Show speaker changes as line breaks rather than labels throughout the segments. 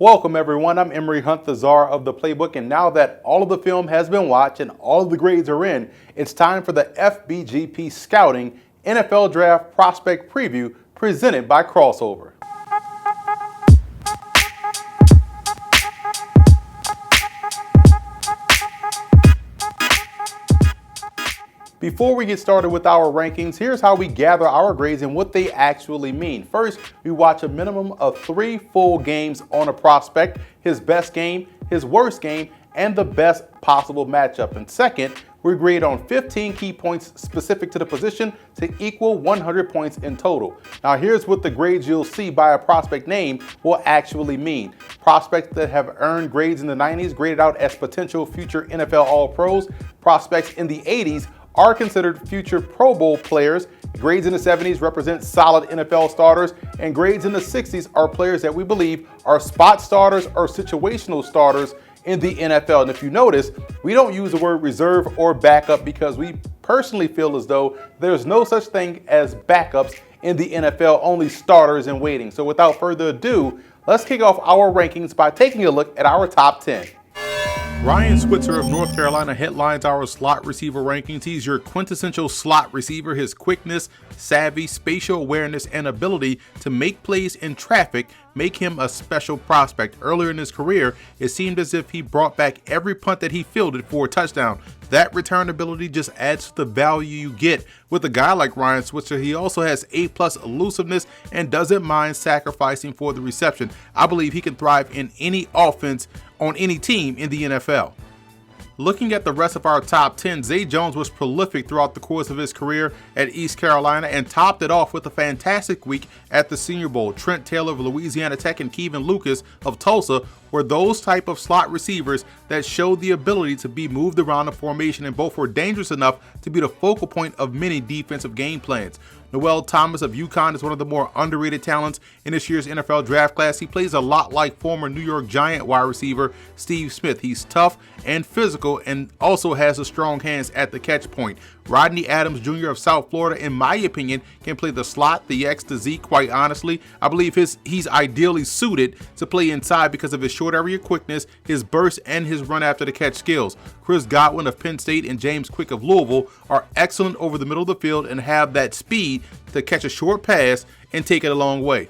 Welcome everyone, I'm Emory Hunt, the czar of the playbook, and now that all of the film has been watched and all of the grades are in, it's time for the FBGP Scouting NFL Draft Prospect Preview presented by Crossover. Before we get started with our rankings, here's how we gather our grades and what they actually mean. First, we watch a minimum of 3 full games on a prospect, his best game, his worst game, and the best possible matchup. And second, we grade on 15 key points specific to the position to equal 100 points in total. Now here's what the grades you'll see by a prospect name will actually mean. Prospects that have earned grades in the 90s graded out as potential future NFL All-Pros. Prospects in the 80s are considered future Pro Bowl players. Grades in the 70s represent solid NFL starters, and grades in the 60s are players that we believe are spot starters or situational starters in the NFL. And if you notice, we don't use the word reserve or backup because we personally feel as though there's no such thing as backups in the NFL, only starters in waiting. So without further ado, let's kick off our rankings by taking a look at our top 10. Ryan Switzer of North Carolina headlines our slot receiver rankings. He's your quintessential slot receiver. His quickness, savvy, spatial awareness, and ability to make plays in traffic make him a special prospect. Earlier in his career, it seemed as if he brought back every punt that he fielded for a touchdown. That return ability just adds to the value you get. With a guy like Ryan Switzer, he also has A+ elusiveness and doesn't mind sacrificing for the reception. I believe he can thrive in any offense on any team in the NFL. Looking at the rest of our top 10, Zay Jones was prolific throughout the course of his career at East Carolina and topped it off with a fantastic week at the Senior Bowl. Trent Taylor of Louisiana Tech and Kevin Lucas of Tulsa were those type of slot receivers that showed the ability to be moved around the formation, and both were dangerous enough to be the focal point of many defensive game plans. Noel Thomas of UConn is one of the more underrated talents in this year's NFL draft class. He plays a lot like former New York Giant wide receiver Steve Smith. He's tough and physical and also has the strong hands at the catch point. Rodney Adams Jr. of South Florida, in my opinion, can play the slot, the X, the Z, quite honestly. I believe he's ideally suited to play inside because of his short area quickness, his burst, and his run after the catch skills. Chris Godwin of Penn State and James Quick of Louisville are excellent over the middle of the field and have that speed to catch a short pass and take it a long way.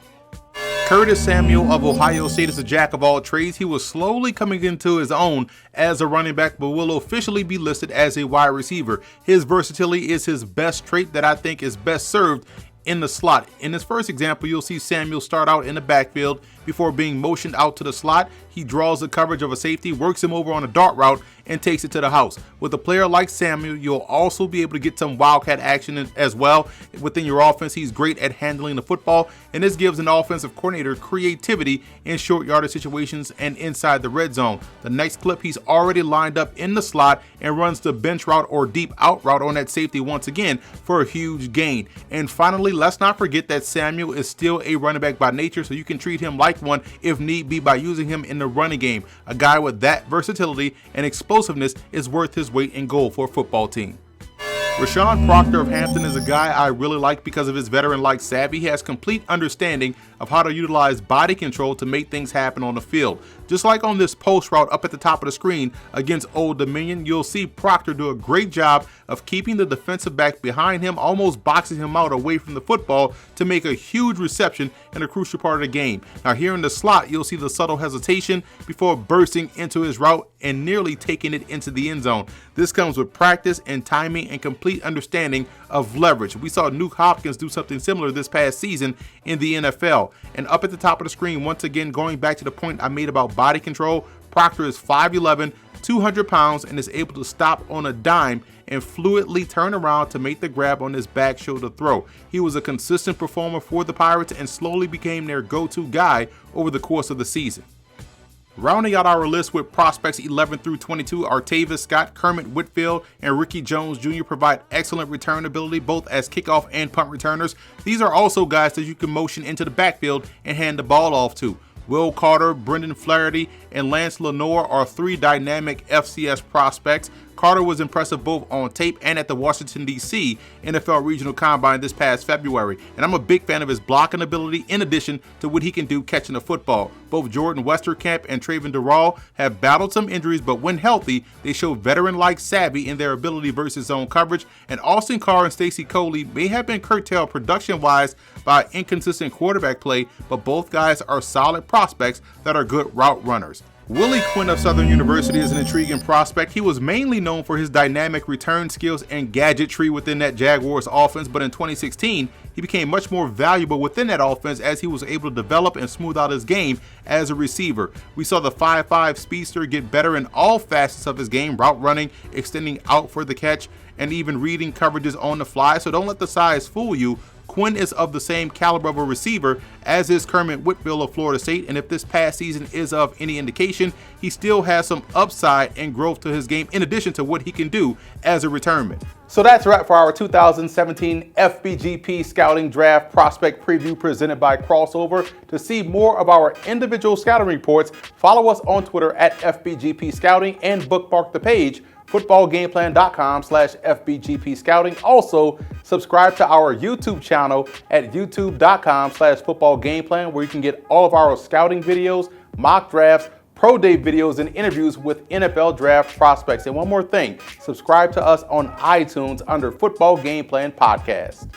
Curtis Samuel of Ohio State is a jack of all trades. He was slowly coming into his own as a running back, but will officially be listed as a wide receiver. His versatility is his best trait that I think is best served in the slot. In this first example, you'll see Samuel start out in the backfield before being motioned out to the slot. He draws the coverage of a safety, works him over on a dart route, and takes it to the house. With a player like Samuel, you'll also be able to get some wildcat action as well within your offense. He's great at handling the football, and this gives an offensive coordinator creativity in short yardage situations and inside the red zone. The next clip, he's already lined up in the slot and runs the bench route or deep out route on that safety once again for a huge gain. And finally, let's not forget that Samuel is still a running back by nature, so you can treat him like one if need be by using him in the running game. A guy with that versatility and explosiveness is worth his weight in gold for a football team. Rashawn Proctor of Hampton is a guy I really like because of his veteran-like savvy. He has complete understanding of how to utilize body control to make things happen on the field. Just like on this post route up at the top of the screen against Old Dominion, you'll see Proctor do a great job of keeping the defensive back behind him, almost boxing him out away from the football to make a huge reception in a crucial part of the game. Now here in the slot, you'll see the subtle hesitation before bursting into his route and nearly taking it into the end zone. This comes with practice and timing and complete understanding of leverage. We saw Nuke Hopkins do something similar this past season in the NFL. And up at the top of the screen, once again, going back to the point I made about body control, Proctor is 5'11", 200 pounds, and is able to stop on a dime and fluidly turn around to make the grab on his back shoulder throw. He was a consistent performer for the Pirates and slowly became their go-to guy over the course of the season. Rounding out our list with prospects 11 through 22, Artavis Scott, Kermit Whitfield, and Ricky Jones Jr. provide excellent return ability both as kickoff and punt returners. These are also guys that you can motion into the backfield and hand the ball off to. Will Carter, Brendan Flaherty, and Lance Lenoir are 3 dynamic FCS prospects. Carter was impressive both on tape and at the Washington, D.C. NFL Regional Combine this past February, and I'm a big fan of his blocking ability in addition to what he can do catching the football. Both Jordan Westerkamp and Traven Durrell have battled some injuries, but when healthy, they show veteran-like savvy in their ability versus zone coverage, and Austin Carr and Stacy Coley may have been curtailed production-wise by inconsistent quarterback play, but both guys are solid prospects that are good route runners. Willie Quinn of Southern University is an intriguing prospect. He was mainly known for his dynamic return skills and gadgetry within that Jaguars offense, but in 2016, he became much more valuable within that offense as he was able to develop and smooth out his game as a receiver. We saw the 5'5 speedster get better in all facets of his game, route running, extending out for the catch, and even reading coverages on the fly, so don't let the size fool you. Quinn is of the same caliber of a receiver as is Kermit Whitfield of Florida State, and if this past season is of any indication, he still has some upside and growth to his game in addition to what he can do as a returnman. So that's a wrap for our 2017 FBGP Scouting Draft Prospect Preview presented by Crossover. To see more of our individual scouting reports, follow us on Twitter at FBGP Scouting and bookmark the page footballgameplan.com/FBGP Scouting. Also, subscribe to our YouTube channel at youtube.com/footballgameplan, where you can get all of our scouting videos, mock drafts, pro day videos, and interviews with NFL draft prospects. And one more thing, subscribe to us on iTunes under Football Game Plan Podcast.